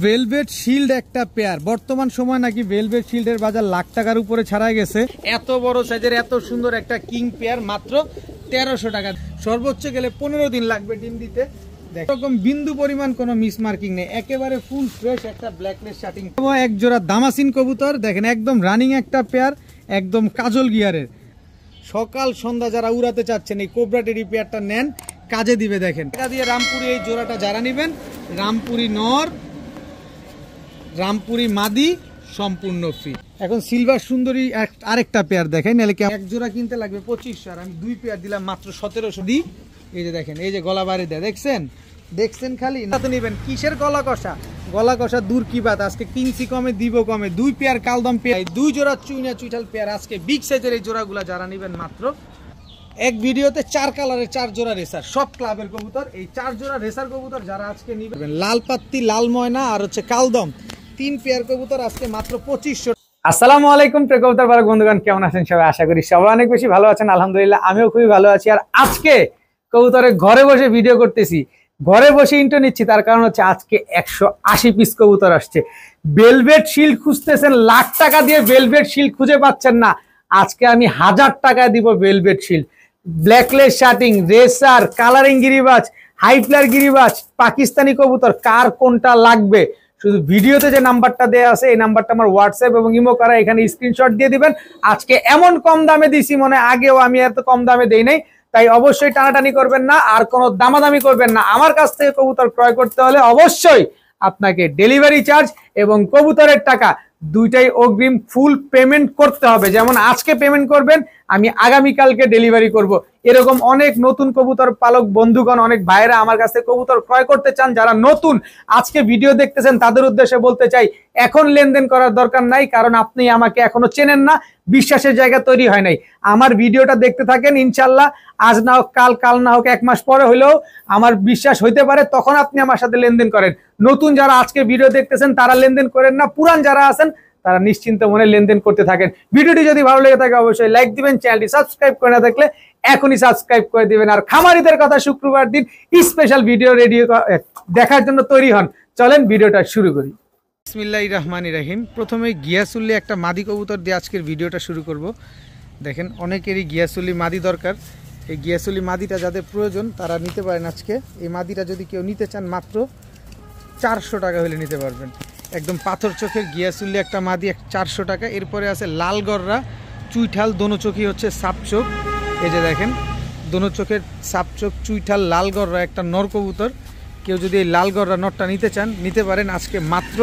Velvet shield একটা pair, বর্তমান সময় নাকি ভেলভেট শিল্ডের বাজার লাখ টাকার উপরে ছাড়াই গেছে। এত বড় সাইজের এত সুন্দর একটা কিং পেয়ার মাত্র 1300 টাকা। সর্বোচ্চ গেলে 15 দিন লাগবে ডিম দিতে। এরকম বিন্দু পরিমাণ কোনো মিস মার্কিং নেই, একেবারে ফুল ফ্রেশ একটা ব্ল্যাকলেস শাটিং। এক জোড়া দামাসিন কবুতর দেখেন, একদম রানিং একটা পেয়ার, একদম কাজল গিয়ারের। সকাল সন্ধ্যা যারা উড়াতে চাচ্ছেন এই কোবরা টেডি পেয়ারটা নেন, কাজে দিবে। দেখেন টাকা দিয়ে রামপুরি এই জোড়াটা যারা নেবেন, রামপুরি নর রামপুরি মাদি সম্পূর্ণ ফ্রি। এখন সিলভার সুন্দরী আরেকটা পেয়ার দেখেন, এক জোড়া কিনতে লাগবে 2500, আর আমি 2 পেয়ার দিলাম মাত্র 1700 দিই। এই যে দেখেন, এই যে গলা বাড়ি দেয়, দেখছেন খালি না তো নেবেন। কিসের গলা কষা, গলা কষা দূর কি বাত, আজকে কিনছি কমে দিব কমে। 2 পেয়ার কালদম পেয়ার, 2 জোড়া চুইনা চুইঠাল পেয়ার আজকে বিগ সাইজের এই জোড়াগুলা যারা নেবেন মাত্র এক ভিডিওতে 4 কালারের 4 জোড়া রেসার, সব ক্লাবের কবুতর। এই 4 জোড়া রেসার কবুতর যারা আজকে নেবেন, লাল পাত্তি, লাল ময়না আর হচ্ছে কালদম, 3 পেয়ার কবুতর আজকে মাত্র 2500। আসসালামু আলাইকুম প্রিয় কবুতর পালক বন্ধুগণ, কেমন আছেন সবাই? আশা করি সবাই অনেক বেশি ভালো আছেন। আলহামদুলিল্লাহ আমিও খুবই ভালো আছি। আর আজকে কবুতরে ঘরে বসে ভিডিও করতেছি, ঘরে বসে ইন্টো নিচ্ছি, তার কারণ হচ্ছে আজকে 180 পিস কবুতর আসছে। ভেলভেট শিল্ড খুঁজতেছেন, লাখ টাকা দিয়ে ভেলভেট শিল্ড খুঁজে পাচ্ছেন না, আজকে আমি 1000 টাকা দিব ভেলভেট শিল্ড। ব্ল্যাকলেস শার্টিং, রেসার, কালারিং গিরিবাজ, হাইফ্লার গিরিবাজ, পাকিস্তানি কবুতর, কার কোনটা লাগবে শুধু ভিডিওতে যে নাম্বারটা দেওয়া আছে এই নাম্বারটা আমার হোয়াটসঅ্যাপ এবং ইমো করা, এখানে স্ক্রিনশট দিয়ে দিবেন। আজকে এমন কম দামে দিছি, মনে আগেও আমি এত কম দামে দেই নাই, তাই অবশ্যই টানাটানি করবেন না আর কোনো দামাদামি করবেন না। আমার কাছ থেকে কবুতর ক্রয় করতে হলে অবশ্যই আপনাকে ডেলিভারি চার্জ এবং কবুতরের টাকা দুইটাই অগ্রিম ফুল পেমেন্ট করতে হবে। যেমন আজকে পেমেন্ট করবেন, আমি আগামীকালকে ডেলিভারি করব। এরকম অনেক নতুন কবুতর পালক বন্ধুগণ, অনেক ভাইরা আমার কাছে কবুতর ক্রয় করতে চান, যারা নতুন আজকে ভিডিও দেখতেছেন তাদের উদ্দেশ্যে বলতে চাই, এখন লেনদেন করার দরকার নাই, কারণ আপনি আমাকে এখনো চেনেন না, বিশ্বাসের জায়গা তৈরি হয় নাই। আমার ভিডিওটা দেখতে থাকেন, ইনশাল্লাহ আজ না হোক কাল, কাল না হোক 1 মাস পরে হলেও আমার বিশ্বাস হইতে পারে, তখন আপনি আমার সাথে লেনদেন করেন। নতুন যারা আজকে ভিডিও দেখতেছেন তারা লেনদেন করেন না, পুরান যারা আছেন তারা নিশ্চিন্ত মনে লেনদেন করতে থাকেন। ভিডিওটি যদি ভালো লেগে থাকে অবশ্যই লাইক দিবেন, চ্যানেলটি সাবস্ক্রাইব করে না থাকলে এখনই সাবস্ক্রাইব করে দিবেন। আর খামারিদের কথা, শুক্রবার দিন স্পেশাল ভিডিও রেডি দেখার জন্য তৈরি হন। চলেন ভিডিওটা শুরু করি। বিসমিল্লাহির রহমানির রহিম। প্রথমে গিয়াসুল্লি একটা মাদি কবুতর দিয়ে আজকের ভিডিওটা শুরু করব। দেখেন অনেকেরই গিয়াসুল্লি মাদি দরকার, এই গিয়াসুল্লি মাদিটা যাদের প্রয়োজন তারা নিতে পারেন। আজকে এই মাদিটা যদি কেউ নিতে চান মাত্র 400 টাকা হলে নিতে পারবেন। একদম পাথর চোখের গিয়াসুল্লি একটা মাদি 400 টাকা। এরপরে আছে লাল গররা চুইঠাল, দোনো চোখই হচ্ছে সাপ চোখ। এই যে দেখেন দোনো চোখের সাপ চোখ চুইঠাল লাল গররা একটা নর কবুতর। কেউ যদি এই লাল গররা নরটা নিতে চান নিতে পারেন আজকে মাত্র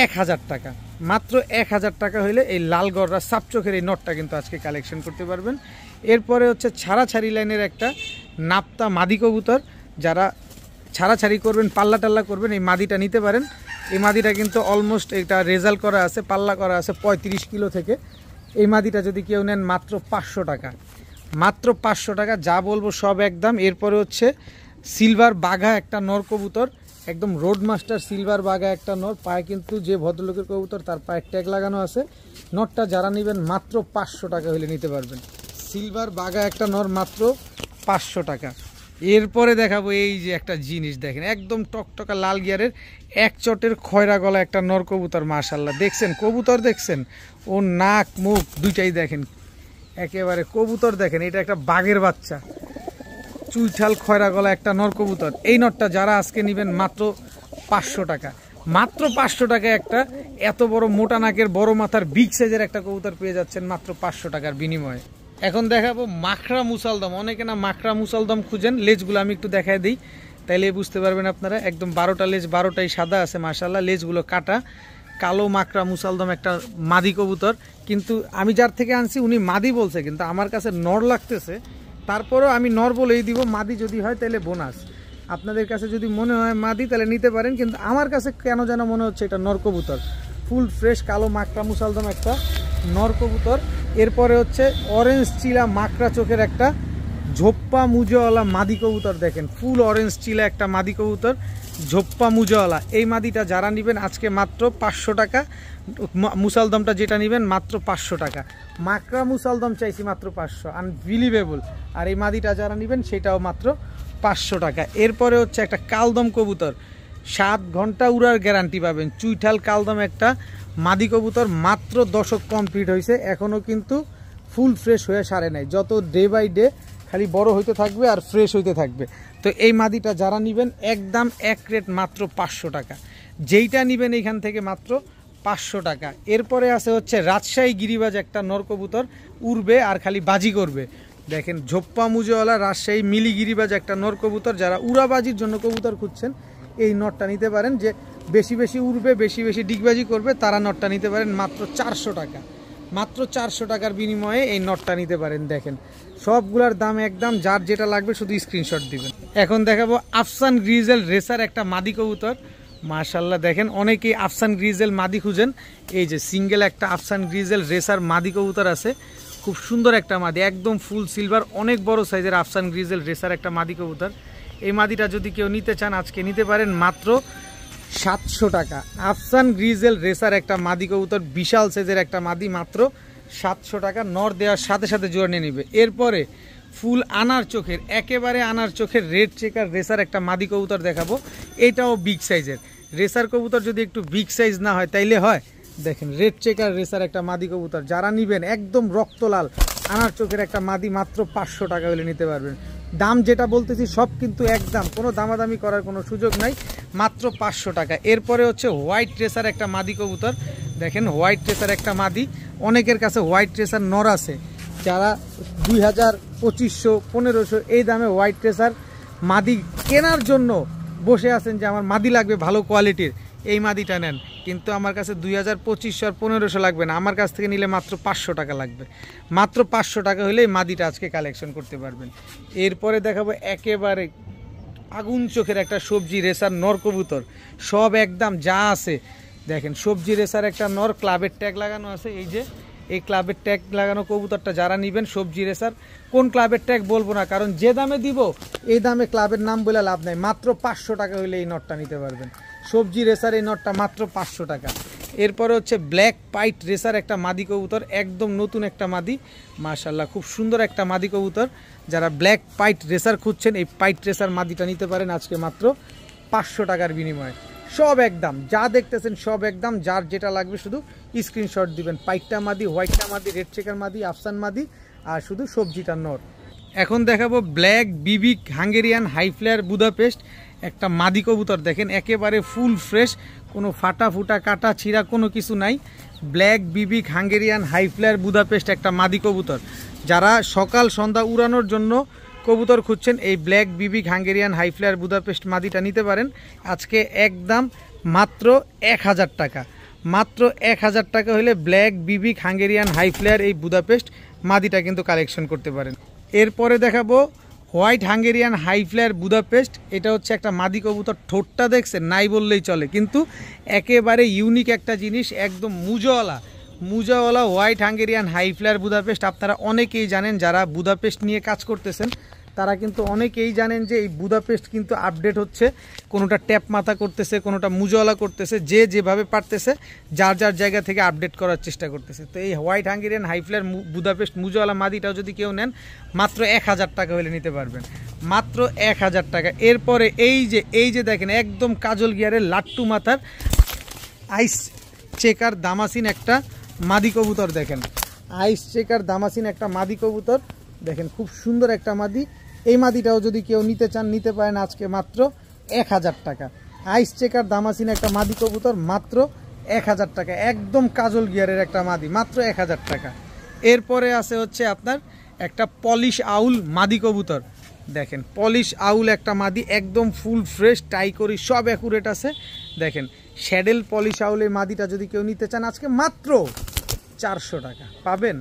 1000 টাকা। মাত্র 1000 টাকা হইলে এই লাল গররা সাপ চোখের এই নটটা কিন্তু আজকে কালেকশন করতে পারবেন। এরপরে হচ্ছে ছাড়াছাড়ি লাইনের একটা নাপ্তা মাদি কবুতর, যারা ছাড়াছাড়ি করবেন, পাল্লা টাল্লা করবেন, এই মাদিটা নিতে পারেন। এই মাদিটা কিন্তু অলমোস্ট এটা রেজাল্ট করা আছে, পাল্লা করা আছে 35 কিলো থেকে। এই মাদিটা যদি কেউ নেন মাত্র 500 টাকা, মাত্র 500 টাকা, যা বলবো সব একদম। এরপরে হচ্ছে সিলভার বাঘা একটা নর কবুতর, একদম রোড মাস্টার সিলভার বাঘা একটা নর, পায়ে কিন্তু যে ভদ্রলোকের কবুতর তার পায়ে ট্যাগ লাগানো আছে। নরটা যারা নেবেন মাত্র 500 টাকা হলে নিতে পারবেন। সিলভার বাঘা একটা নর মাত্র 500 টাকা। এরপরে দেখাবো এই যে একটা জিনিস দেখেন, একদম টকটকা লাল গিয়ারের এক চটের খয়রা গলা একটা নর কবুতর। মাশাল্লাহ দেখছেন কবুতর, দেখছেন ও নাক মুখ দুইটাই দেখেন একেবারে কবুতর। দেখেন এটা একটা বাঘের বাচ্চা, চুইঠাল খয়রা গলা একটা নর কবুতর। এই নরটা যারা আজকে নেবেন মাত্র 500 টাকা, মাত্র 500 টাকা একটা এত বড় মোটা নাকের বড় মাথার বিগ সাইজের একটা কবুতর পেয়ে যাচ্ছেন মাত্র 500 টাকার বিনিময়ে। এখন দেখাবো মাখরা মুসালদম। অনেকে না মাখরা মুসালদম খুঁজেন, লেজগুলো আমি একটু দেখাই দিই তাইলে বুঝতে পারবেন আপনারা। একদম 12টা লেজ, 12টাই সাদা আছে মাশাল্লাহ, লেজগুলো কাটা, কালো মাকড়া মুসালদম একটা মাদি কবুতর। কিন্তু আমি যার থেকে আনছি উনি মাদি বলছে, কিন্তু আমার কাছে নর লাগতেছে, তারপরেও আমি নর বলেই দিব। মাদি যদি হয় তাহলে বোনাস, আপনাদের কাছে যদি মনে হয় মাদি তাহলে নিতে পারেন, কিন্তু আমার কাছে কেন যেন মনে হচ্ছে এটা নর কবুতর। ফুল ফ্রেশ কালো মাকড়া মুসালদম একটা নর কবুতর। এরপরে হচ্ছে অরেঞ্জ চিলা মাকড়া চোখের একটা ঝোপ্পা মুজোওয়ালা মাদি কবুতর। দেখেন ফুল অরেঞ্জ চিলা একটা মাদি কবুতর, ঝোপ্পা মুজোওয়ালা। এই মাদিটা যারা নেবেন আজকে মাত্র 500 টাকা। মুসালদমটা যেটা নেবেন মাত্র 500 টাকা। মাকড়া মুসালদম চাইছি মাত্র 500, আনবিলিভেবল। আর এই মাদিটা যারা নেবেন সেটাও মাত্র 500 টাকা। এরপরে হচ্ছে একটা কালদম কবুতর, 7 ঘন্টা উড়ার গ্যারান্টি পাবেন। চুইঠাল কালদম একটা মাদি কবুতর, মাত্র দশক কমপ্লিট হয়েছে, এখনও কিন্তু ফুল ফ্রেশ হয়ে সারে নাই। যত ডে বাই ডে খালি বড় হইতে থাকবে আর ফ্রেশ হইতে থাকবে। তো এই মাদিটা যারা নেবেন একদম এক রেট মাত্র 500 টাকা, যেইটা নেবেন এইখান থেকে মাত্র 500 টাকা। এরপরে আছে হচ্ছে রাজশাহী গিরিবাজ একটা নর কবুতর, উড়বে আর খালি বাজি করবে। দেখেন ঝোপ্পা মুজোওয়ালা রাজশাহী মিলি গিরিবাজ একটা নর কবুতর, যারা উড়াবাজির জন্য কবুতর খুঁজছেন এই নটটা নিতে পারেন। যে বেশি বেশি উড়বে, বেশি বেশি ডিগবাজি করবে, তারা নটটা নিতে পারেন মাত্র 400 টাকা। মাত্র 400 টাকার বিনিময়ে এই নটটা নিতে পারেন। দেখেন সবগুলার দাম একদম, যার যেটা লাগবে শুধু স্ক্রিনশট দিবেন। এখন দেখাবো আফসান গ্রিজেল রেসার একটা মাদি কবুতর। মাশাল্লাহ দেখেন অনেকেই আফসান গ্রিজেল মাদি খুঁজেন, এই যে সিঙ্গেল একটা আফসান গ্রিজেল রেসার মাদি কবুতর আছে, খুব সুন্দর একটা মাদি, একদম ফুল সিলভার, অনেক বড় সাইজের আফসান গ্রিজেল রেসার একটা মাদি কবুতর। এই মাদিটা যদি কেউ নিতে চান আজকে নিতে পারেন মাত্র 700 টাকা। আফসান গ্রিজেল রেসার একটা মাদি কবুতর, বিশাল সাইজের একটা মাদি, মাত্র 700 টাকা। নর দেওয়ার সাথে সাথে জোড়া নিয়ে নিবে। এরপরে ফুল আনার চোখের, একেবারে আনার চোখের রেড চেকার রেসার একটা মাদি কবুতর দেখাবো। এটাও বিগ সাইজের রেসার কবুতর, যদি একটু বিগ সাইজ না হয় তাইলে হয়। দেখেন রেড চেকার রেসার একটা মাদি কবুতর, যারা নিবেন একদম রক্তলাল আনার চোখের একটা মাদি, মাত্র 500 টাকা হলে নিতে পারবেন। দাম যেটা বলতেছি সব কিন্তু একদম, কোনো দামাদামি করার কোনো সুযোগ নাই, মাত্র 500 টাকা। এরপরে হচ্ছে হোয়াইট রেসার একটা মাদি কবুতর। দেখেন হোয়াইট রেসার একটা মাদি, অনেকের কাছে হোয়াইট রেসার নর আছে, যারা 2000, 2500, 1500 এই দামে হোয়াইট রেসার মাদি কেনার জন্য বসে আছেন যে আমার মাদি লাগবে ভালো কোয়ালিটির, এই মাদিটা নেন। কিন্তু আমার কাছে 2000, 2500 আর 1500 লাগবে না, আমার কাছ থেকে নিলে মাত্র 500 টাকা লাগবে। মাত্র 500 টাকা হলে এই মাদিটা আজকে কালেকশন করতে পারবেন। এরপরে দেখাবো একেবারে আগুন চোখের একটা সবজি রেসার নর কবুতর, সব একদম যা আছে। দেখেন সবজি রেসার একটা নর, ক্লাবের ট্যাগ লাগানো আছে, এই যে এই ক্লাবের ট্যাগ লাগানো কবুতরটা যারা নেবেন, সবজি রেসার, কোন ক্লাবের ট্যাগ বলবো না, কারণ যে দামে দিব এই দামে ক্লাবের নাম বলে লাভ নাই। মাত্র 500 টাকা হলে এই নটটা নিতে পারবেন। সবজি রেসার এই নটটা মাত্র 500 টাকা। এরপরে হচ্ছে ব্ল্যাক পাইট রেসার একটা মাদি কবুতর, একদম নতুন একটা মাদি, মাশাল্লাহ খুব সুন্দর একটা মাদি কবুতর। যারা ব্ল্যাক পাইট রেসার খুঁজছেন এই পাইট রেসার মাদিটা নিতে পারেন আজকে মাত্র 500 টাকার বিনিময়ে। সব একদম, যা দেখতেছেন সব একদম, যার যেটা লাগবে শুধু স্ক্রিনশট দিবেন। পাইটটা মাদি, হোয়াইটটা মাদি, রেড চেকার মাদি, আফসান মাদি, আর শুধু সবজিটা নর। এখন দেখাবো ব্ল্যাক বিবিক হাঙ্গেরিয়ান হাই ফ্লেয়ার বুদাপেস্ট একটা মাদি কবুতর। দেখেন একেবারে ফুল ফ্রেশ, কোনো ফাটা ফুটা কাটা ছিঁড়া কোনো কিছু নাই। ব্ল্যাক বিবিক হাঙ্গেরিয়ান হাই ফ্লেয়ার বুদাপেস্ট একটা মাদি কবুতর, যারা সকাল সন্ধ্যা উড়ানোর জন্য কবুতর খুঁজছেন এই ব্ল্যাক বিবিক হাঙ্গেরিয়ান হাই ফ্লেয়ার বুদাপেস্ট মাদিটা নিতে পারেন আজকে একদম মাত্র 1000 টাকা। মাত্র 1000 টাকা হলে ব্ল্যাক বিবিক হাঙ্গেরিয়ান হাই ফ্লেয়ার এই বুদাপেস্ট মাদিটা কিন্তু কালেকশন করতে পারেন। এরপরে দেখাবো white Hungarian high flyer Budapest. এটা হচ্ছে একটা মাদি কবুতর, ঠোঁটটা দেখছেন নাই বললেই চলে, কিন্তু একেবারে ইউনিক একটা জিনিস, একদম মুজাওয়ালা white Hungarian high flyer Budapest. আপনারা অনেকেই জানেন, যারা বুদাপেস্ট নিয়ে কাজ করতেছেন তারা কিন্তু অনেকেই জানেন যে এই বুদাপেস্ট কিন্তু আপডেট হচ্ছে, কোনোটা ট্যাপ মাথা করতেছে, কোনোটা মুজাওয়ালা করতেছে, যে যেভাবে পারতেছে যার যার জায়গা থেকে আপডেট করার চেষ্টা করতেছে। তো এই white Hungarian high flyer Budapest মুজাওয়ালা মাদিটাও যদি কেউ নেন মাত্র 1000 টাকা হলে নিতে পারবেন, মাত্র 1000 টাকা। এরপরে এই যে দেখেন একদম কাজল গিয়ারের লাট্টু মাথার আইস চেকার দামাসিন একটা মাদি কবুতর। দেখেন আইস চেকার দামাসিন একটা মাদি কবুতর, দেখেন খুব সুন্দর একটা মাদি। এই মাদিটাও যদি কেউ নিতে চান নিতে পারেন আজকে মাত্র 1000 টাকা। আইস চেকার দামাসিন একটা মাদি কবুতর, মাত্র 1000 টাকা। একদম কাজল গিয়ারের একটা মাদি, মাত্র 1000 টাকা। এরপরে আছে হচ্ছে আপনার একটা পলিশ আউল মাদি কবুতর। দেখেন পলিশ আউল একটা মাদি, একদম ফুল ফ্রেশ, টাই করি সব অ্যাকুরেট আছে। দেখেন শ্যাডেল পলিশ আউল এই মাদিটা যদি কেউ নিতে চান আজকে মাত্র 400 টাকা পাবেন।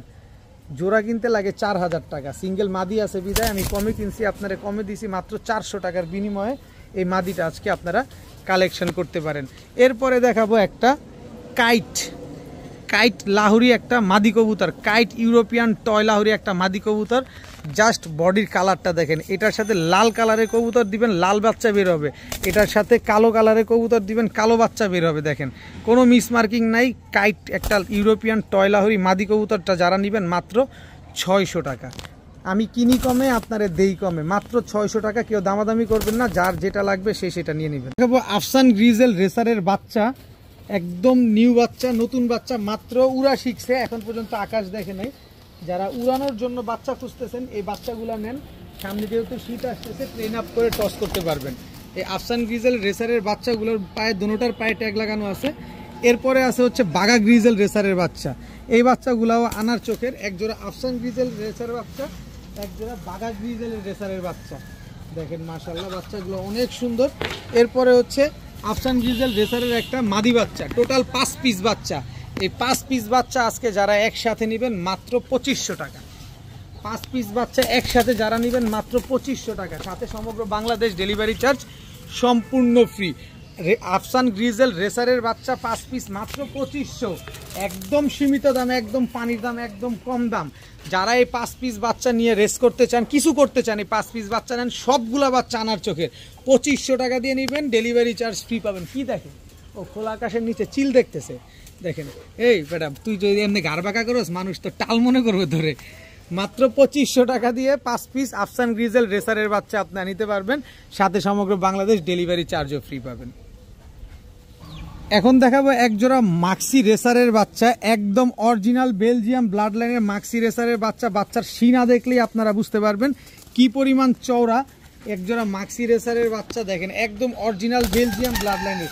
জোড়া কিনতে লাগে 4000 টাকা, সিঙ্গেল মাদি আছে বিদায় আমি কমে কিনছি, আপনারা কমে দিছি, মাত্র 400 টাকার বিনিময়ে এই মাদিটা আজকে আপনারা কালেকশন করতে পারেন। এরপরে দেখাবো একটা কাইট লাহুরি একটা মাদি কবুতর, কাইট ইউরোপিয়ান টয় লাহুরি একটা মাদি কবুতর। জাস্ট বডির কালারটা দেখেন, এটার সাথে লাল কালারের কবুতর দিবেন লাল বাচ্চা বের হবে, এটার সাথে কালো কালারের কবুতর দিবেন কালো বাচ্চা বের হবে। দেখেন কোনো মিসমার্কিং নাই। কাইট একটা ইউরোপিয়ান টয় লাহুরি মাদি কবুতরটা যারা নেবেন মাত্র 600 টাকা। আমি কিনি কমে, আপনারে দেই কমে, মাত্র 600 টাকা। কেউ দামাদামি করবেন না, যার যেটা লাগবে সে সেটা নিয়ে নেবেন। দেখাবো আফসান গ্রিজেল রেসারের বাচ্চা, একদম নিউ বাচ্চা, নতুন বাচ্চা, মাত্র উড়া শিখছে, এখন পর্যন্ত আকাশ দেখে নাই। যারা উড়ানোর জন্য বাচ্চা খুঁজতেছেন এই বাচ্চাগুলো নেন, সামনে যেহেতু শীত আসতেছে ট্রেন আপ করে টস করতে পারবেন। এই আফসান গ্রিজেল রেসারের বাচ্চাগুলোর পায়ে, দুটোটার পায়ে ট্যাগ লাগানো আছে। এরপরে আছে হচ্ছে বাগা গ্রিজেল রেসারের বাচ্চা, এই বাচ্চাগুলাও আনার চোখের। এক জোড়া আফসান গ্রিজেল রেসারের বাচ্চা, এক জোড়া বাগা গ্রিজেল রেসারের বাচ্চা, দেখেন মাশাআল্লাহ বাচ্চাগুলো অনেক সুন্দর। এরপরে হচ্ছে আফসান গ্রিজেল রেসারের একটা মাদি বাচ্চা, টোটাল 5 পিস বাচ্চা। এই 5 পিস বাচ্চা আজকে যারা একসাথে নেবেন মাত্র 2500 টাকা। 5 পিস বাচ্চা একসাথে যারা নেবেন মাত্র 2500 টাকা, সাথে সমগ্র বাংলাদেশ ডেলিভারি চার্জ সম্পূর্ণ ফ্রি। আফসান গ্রিজেল রেসারের বাচ্চা 5 পিস মাত্র 2500, একদম সীমিত দামে, একদম পানির দাম, একদম কম দাম। যারা এই 5 পিস বাচ্চা নিয়ে রেস করতে চান, কিছু করতে চান, এই 5 পিস বাচ্চা নেন, সবগুলা বাচ্চা আনার চোখের 2500 টাকা দিয়ে নেবেন, ডেলিভারি চার্জ ফ্রি পাবেন। কি দেখেন, ও খোলা আকাশের নিচে চিল দেখতেছে, দেখেন। এই ম্যাডাম তুই যদি এমনি গাড় বাঁকা করস, মানুষ তো টাল মনে করবে ধরে। মাত্র 2500 টাকা দিয়ে 5 পিস আফসান গ্রিজেল রেসারের বাচ্চা আপনারা নিতে পারবেন, সাথে সমগ্র বাংলাদেশ ডেলিভারি চার্জও ফ্রি পাবেন। এখন দেখাবো এক জোড়া মাক্সি রেসারের বাচ্চা, একদম অরিজিনাল বেলজিয়াম ব্লাড লাইনের মাক্সি রেসারের বাচ্চা। বাচ্চার সিনা দেখলেই আপনারা বুঝতে পারবেন কি পরিমাণ চওড়া। এক জোড়া মাক্সি রেসারের বাচ্চা, দেখেন একদম অরিজিনাল বেলজিয়াম ব্লাড লাইনের।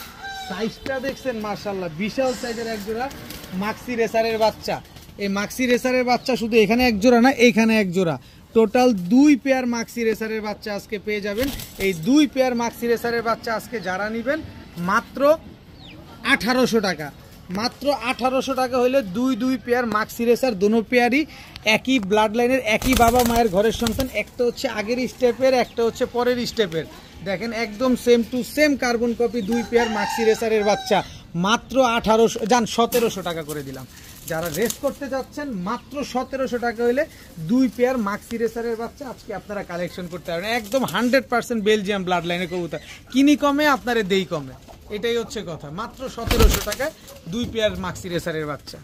সাইজটা দেখছেন মাশাআল্লাহ, বিশাল সাইজের এক জোড়া মাক্সি রেসারের বাচ্চা। এই মাক্সি রেসারের বাচ্চা শুধু এখানে এক জোড়া না, এইখানে এক জোড়া, টোটাল 2 পেয়ার মাক্সি রেসারের বাচ্চা আজকে পেয়ে যাবেন। এই 2 পেয়ার মাক্সি রেসারের বাচ্চা আজকে যারা নেবেন মাত্র 1800 টাকা। মাত্র 1800 টাকা হলে 2 পেয়ার মাক্সি রেসার, দুনো পেয়ারই একই ব্লাড লাইনের, একই বাবা মায়ের ঘরের সন্তান। একটা হচ্ছে আগের স্টেপের, একটা হচ্ছে পরের স্টেপের। দেখেন একদম same to same carbon copy 2 pair মাক্সি রেসারের বাচ্চা, মাত্র 1800, যান 1700 টাকা করে দিলাম। যারা রেস করতে যাচ্ছেন মাত্র 1700 টাকা হলে 2 পেয়ার মাক্সি রেসারের বাচ্চা আজকে আপনারা কালেকশন করতে পারবেন। একদম 100% বেলজিয়াম ব্লাড লাইনের কবুতর, কিনি কমে, আপনারা দেই কমে, এটাই হচ্ছে কথা। মাত্র 1700 টাকায় 2 পেয়ার মাক্সি রেসারের বাচ্চা।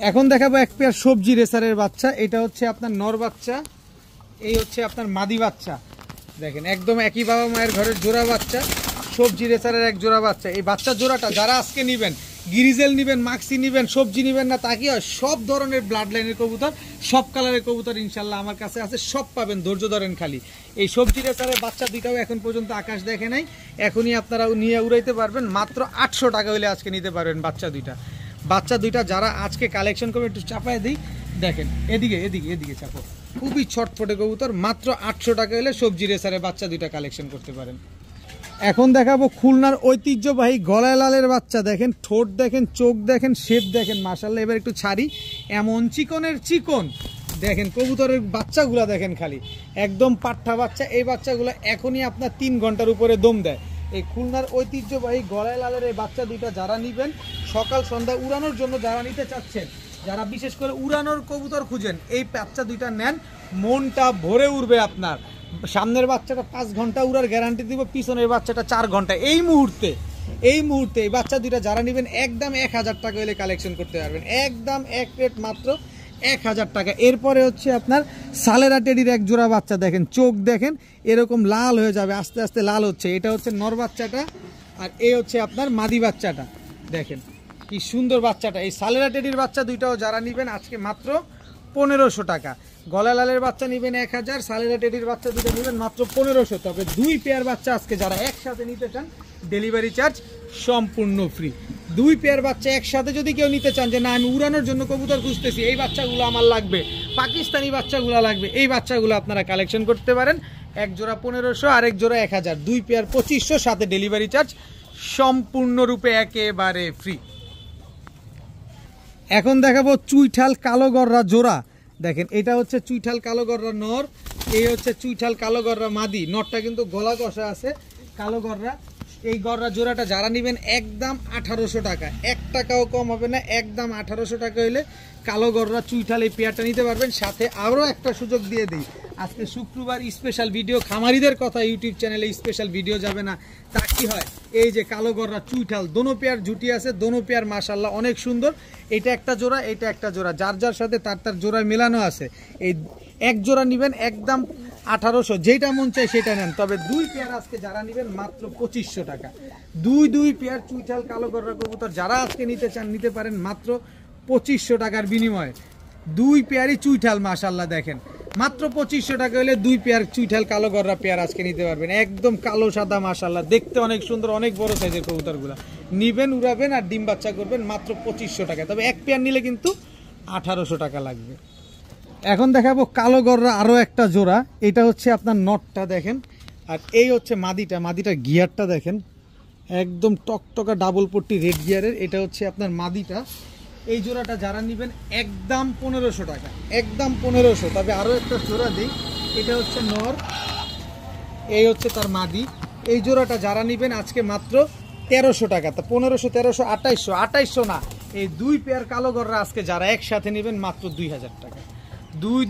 এখন দেখাবো এক পেয়ার সবজি রেসারের বাচ্চা। এটা হচ্ছে আপনার নর বাচ্চা, এই হচ্ছে আপনার মাদি বাচ্চা। দেখেন একদম একই বাবা মায়ের ঘরের জোড়া বাচ্চা, সবজি রেসারের এক জোড়া বাচ্চা। এই বাচ্চা জোড়াটা যারা আজকে নেবেন, গ্রিজেল নেবেন, মাক্সি নেবেন, সবজি নেবেন না তা কি হয়, সব ধরনের ব্লাড লাইনের কবুতর, সব কালারের কবুতর ইনশাল্লাহ আমার কাছে আছে, সব পাবেন, ধৈর্য ধরেন খালি। এই সবজি রেসারের বাচ্চা দুইটাও এখন পর্যন্ত আকাশ দেখে নাই, এখনই আপনারা নিয়ে উড়াইতে পারবেন। মাত্র 800 টাকা হলে আজকে নিতে পারবেন বাচ্চা দুইটা। বাচ্চা দুইটা যারা আজকে কালেকশন করবে, একটু চাপায় দিই, দেখেন এদিকে এদিকে এদিকে চাপো, খুবই ছটফটে কবুতর। মাত্র 800 টাকা হলে সবজি রেসারের বাচ্চা দুইটা কালেকশন করতে পারেন। এখন দেখাবো খুলনার ঐতিহ্যবাহী গলায় লালের বাচ্চা। দেখেন ঠোঁট দেখেন, চোখ দেখেন, শেপ দেখেন মাশাআল্লাহ। এবার একটু ছাড়ি, এমন চিকনের চিকন, দেখেন কবুতরের বাচ্চাগুলা দেখেন খালি, একদম পাঠা বাচ্চা। এই বাচ্চাগুলো এখনই আপনার 3 ঘন্টার উপরে দম দেয়। এই খুলনার ঐতিহ্যবাহী গলায় লালের এই বাচ্চা দুইটা যারা নেবেন, সকাল সন্ধ্যা উড়ানোর জন্য যারা নিতে চাচ্ছেন, যারা বিশেষ করে উড়ানোর কবুতর খুঁজেন, এই বাচ্চা দুইটা নেন, মনটা ভরে উড়বে আপনার। সামনের বাচ্চাটা 5 ঘন্টা উড়ার গ্যারান্টি দিব, পিছনের বাচ্চাটা 4 ঘন্টা। এই মুহূর্তে এই বাচ্চা দুইটা যারা নেবেন একদম 1000 টাকা হলে কালেকশন করতে পারবেন, একদম এক রেট মাত্র 1000 টাকা। এরপরে হচ্ছে আপনার সালেরা টেডির এক জোড়া বাচ্চা, দেখেন চোখ দেখেন এরকম লাল হয়ে যাবে, আস্তে আস্তে লাল হচ্ছে। এটা হচ্ছে নর বাচ্চাটা, আর এই হচ্ছে আপনার মাদি বাচ্চাটা। দেখেন কি সুন্দর বাচ্চাটা। এই সালেরা টেডির বাচ্চা দুইটাও যারা নেবেন আজকে মাত্র 1500 টাকা। গলা লালের বাচ্চা নেবেন 1000, সালেরা টেডির বাচ্চা দুটো নেবেন মাত্র 1500। তবে 2 পেয়ার বাচ্চা আজকে যারা একসাথে নিতে চান, ডেলিভারি চার্জ সম্পূর্ণ ফ্রি। 2 পেয়ার বাচ্চা একসাথে যদি কেউ নিতে চান, যে না আমি উড়ানোর জন্য কবুতর খুঁজতেছি, এই বাচ্চাগুলো আমার লাগবে, পাকিস্তানি বাচ্চাগুলো লাগবে, এই বাচ্চাগুলো আপনারা কালেকশন করতে পারেন। এক জোড়া 1500, আরেক জোড়া 1000, 2 পেয়ার 2500, সাথে ডেলিভারি চার্জ সম্পূর্ণরূপে একেবারে ফ্রি। এখন দেখাবো চুইঠাল কালো গররা জোড়া। দেখেন এটা হচ্ছে চুইঠাল কালো গররা নর, এই হচ্ছে চুইঠাল কালো গররা মাদি। নরটা কিন্তু গলা কষা আছে, কালো গররা। এই গররা জোড়াটা যারা নেবেন একদম 1800 টাকা, 1 টাকাও কম হবে না, একদম 1800 টাকা হইলে কালো গররা চুইঠাল এই পেয়ারটা নিতে পারবেন। সাথে আরও একটা সুযোগ দিয়ে দিই, আজকে শুক্রবার স্পেশাল ভিডিও, খামারিদের কথা ইউটিউব চ্যানেলে স্পেশাল ভিডিও যাবে না তা কি হয়? এই যে কালো গররা চুইঠাল দোনো পেয়ার জুটি আছে, দোনো পেয়ার মাশাআল্লাহ অনেক সুন্দর। এটা একটা জোড়া, এটা একটা জোড়া, যার যার সাথে তার জোড়া মেলানো আছে। এই এক জোড়া নেবেন একদম 1800, যেটা মন চায় সেটা নেন। তবে দুই পেয়ার আজকে যারা নেবেন মাত্র 2500 টাকা। দুই পেয়ার চুইঠাল কালো গররা কবুতর যারা আজকে নিতে চান নিতে পারেন মাত্র 2500 টাকার বিনিময়ে। দুই পেয়ারই চুইঠাল মাশাআল্লাহ দেখেন, মাত্র 2500 টাকা হলে দুই পেয়ার চুইঠাল কালো গররা পেয়ার আজকে নিতে পারবেন। একদম কালো সাদা মাশাআল্লাহ, দেখতে অনেক সুন্দর, অনেক বড় সাইজের কবুতরগুলো নিবেন, উড়াবেন আর ডিম বাচ্চা করবেন মাত্র 2500 টাকা। তবে এক পেয়ার নিলে কিন্তু 1800 টাকা লাগবে। এখন দেখাবো কালো গররা আরও একটা জোড়া। এটা হচ্ছে আপনার নটটা দেখেন, আর এই হচ্ছে মাদিটার গিয়ারটা দেখেন, একদম টকটকা ডাবল পট্টি রেড গিয়ারের। এটা হচ্ছে আপনার মাদিটা। এই জোড়াটা যারা নেবেন একদম 1500 টাকা, একদম 1500। তবে আরও একটা জোড়া দিই, এটা হচ্ছে নর, এই হচ্ছে তার মাদি। এই জোড়াটা যারা নেবেন আজকে মাত্র 1300 টাকা। তা 1500, 1300, 2800 না, এই দুই পেয়ার কালো গররা আজকে যারা একসাথে নেবেন মাত্র 2000 টাকা।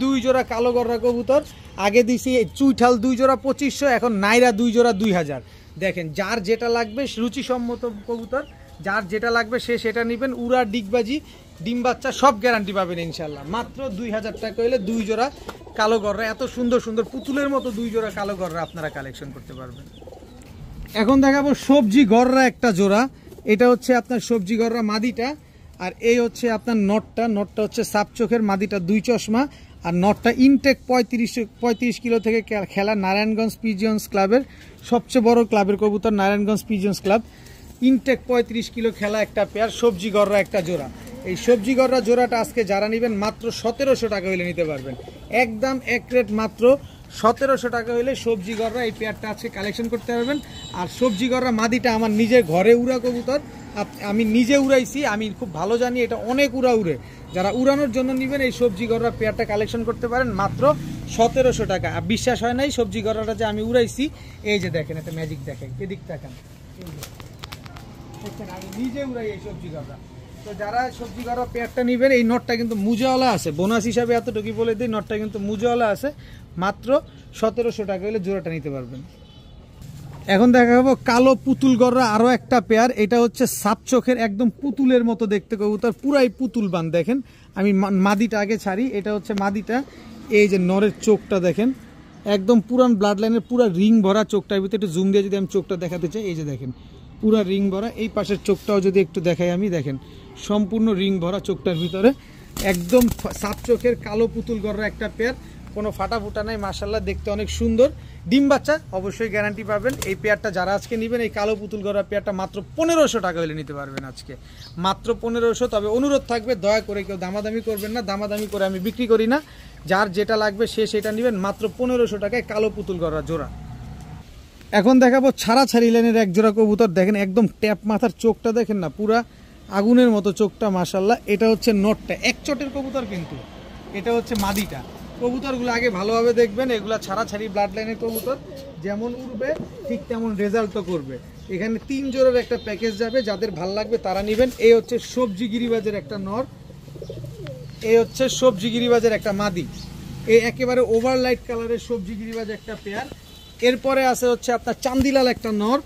দুই জোড়া কালো গররা কবুতর। আগে দিছি চুইঠাল দুই জোড়া 2500, এখন নাইরা দুই জোড়া 2000। দেখেন যার যেটা লাগবে, রুচিসম্মত কবুতর, যার যেটা লাগবে সে সেটা নেবেন। উড়া ডিগবাজি ডিম বাচ্চা সব গ্যারান্টি পাবেন ইনশাল্লাহ। মাত্র 2000 টাকা হলে দুই জোড়া কালো গররা, এত সুন্দর সুন্দর পুতুলের মতো দুই জোড়া কালো গররা আপনারা কালেকশন করতে পারবেন। এখন দেখাবো সবজি গররা একটা জোড়া। এটা হচ্ছে আপনার সবজি গররা মাদিটা, আর এই হচ্ছে আপনার নটটা হচ্ছে সাপ চোখের, মাদিটা দুই চশমা, আর নটটা ইনটেক 35 কিলো থেকে খেলা নারায়ণগঞ্জ পিজিয়ন্স ক্লাবের সবচেয়ে বড় ক্লাবের কবুতর, নারায়ণগঞ্জ পিজিয়ন্স ক্লাব। ইনটেক 35 কিলো খেলা একটা পেয়ার সবজি গররা একটা জোড়া। এই সবজি গররা জোড়াটা আজকে যারা নেবেন মাত্র 1700 টাকা হলে নিতে পারবেন। একদম এক রেট মাত্র 1700 টাকা হলে সবজি গররা এই পেয়ারটা আজকে কালেকশন করতে পারবেন। আর সবজি গররা মাদিটা আমার নিজের ঘরে উড়া কবুতর, আমি নিজে উড়াইছি, আমি খুব ভালো জানি এটা অনেক উড়ে। যারা উড়ানোর জন্য নেবেন এই সবজি গররা পেয়ারটা কালেকশন করতে পারেন মাত্র 1700 টাকা। আর বিশ্বাস হয় নাই সবজি গররাটা যে আমি উড়াইছি, এই যে দেখেন একটা ম্যাজিক দেখেন, এদিক তাকান, আমি নিজে উড়াই এই সবজি গররা। তো যারা সবজি গররা পেয়ারটা নেবেন, এই নটটা কিন্তু মুজাওয়ালা আছে, বোনাস হিসাবে এতটুকু বলে দিই, নটটা কিন্তু মুজাওয়ালা আছে। মাত্র 1700 টাকা হলে জোড়াটা নিতে পারবেন। এখন দেখাবো কালো পুতুল গররা আরো একটা পেয়ার। এটা হচ্ছে সাপ চোখের, একদম পুতুলের মতো দেখতে কবুতর, পুরাই পুতুল বান। দেখেন আমি মাদিটা আগে ছাড়ি, এটা হচ্ছে মাদিটা। এই যে নরের চোখটা দেখেন, একদম পুরান ব্লাড লাইনের পুরা রিং ভরা চোখটার ভিতরে। একটু জুম দিয়ে যদি আমি চোখটা দেখাতে চাই, এই যে দেখেন পুরা রিং ভরা। এই পাশের চোখটাও যদি একটু দেখাই আমি, দেখেন সম্পূর্ণ রিং ভরা চোখটার ভিতরে, একদম সাপ চোখের কালো পুতুল গররা একটা পেয়ার, কোনো ফাটা ফুটা নাই মাশাআল্লাহ, দেখতে অনেক সুন্দর। ডিম বাচ্চা অবশ্যই গ্যারান্টি পাবেন। এই পেয়ারটা যারা আজকে নেবেন এই কালো পুতুল গররা পেয়ারটা মাত্র 1500 টাকা হলে নিতে পারবেন আজকে, মাত্র 1500। তবে অনুরোধ থাকবে দয়া করে কেউ দামাদামি করবেন না, দামাদামি করে আমি বিক্রি করি না। যার যেটা লাগবে সে সেটা নেবেন মাত্র 1500 টাকায় কালো পুতুল গররা জোড়া। এখন দেখাবো ছাড়াছাড়ি লাইনের এক জোড়া কবুতর। দেখেন একদম ট্যাপ মাথার চোখটা দেখেন না, পুরা আগুনের মতো চোখটা মাশাআল্লাহ। এটা হচ্ছে নটটা, এক চটের কবুতর, কিন্তু এটা হচ্ছে মাদিটা। কবুতরগুলো আগে ভালোভাবে দেখবেন, এগুলা ছাড়াছাড়ি ব্লাড লাইনের কবুতর, যেমন উড়বে ঠিক তেমন রেজাল্টও করবে। এখানে 3 জোড়ার একটা প্যাকেজ যাবে, যাদের ভাল লাগবে তারা নেবেন। এই হচ্ছে সবজি গিরিবাজের একটা নর, এই হচ্ছে সবজি গিরিবাজের একটা মাদি। এই একেবারে ওভারলাইট কালারের সবজি গিরিবাজ একটা পেয়ার। এরপরে আছে হচ্ছে আপনার চান্দিলাল একটা নর,